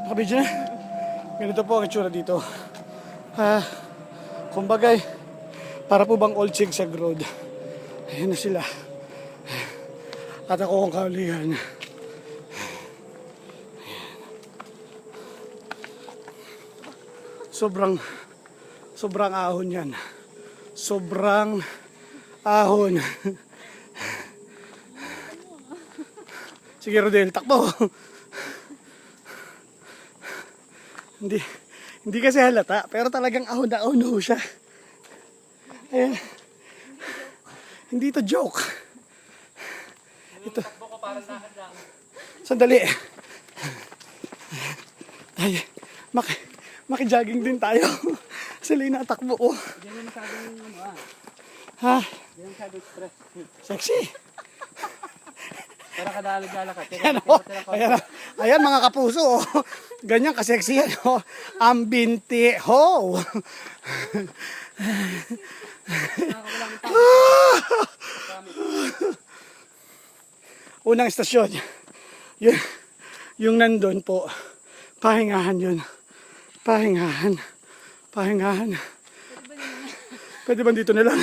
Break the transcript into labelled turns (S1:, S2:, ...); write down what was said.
S1: Nakabidyo na. Ganito po ang itsura dito. Kumbagay, para po bang Old Sigsag Road. Ayan na sila. At ako ang kaulihan. Sobrang ahon yan. Sobrang ahon. Sige Rodel, takbo. Hindi kasi halata, pero talagang ahon na ahon ho siya. Ayan. Hindi to joke. Ito. Sandali. Ay, maki-jogging din tayo. Sila yung natakbo ko.
S2: Hindi mo masyadong
S1: Ha?
S2: Hindi mo masyadong stress.
S1: Sexy.
S2: Para kadala-gala ka.
S1: Ayan mga kapuso. Oh. Ganyan ka-sexy yan. Oh. Ang binti. Ho! Unang istasyon. Yung nandun po. Pahingahan yun. Pahingahan. Pwede ba dito na lang?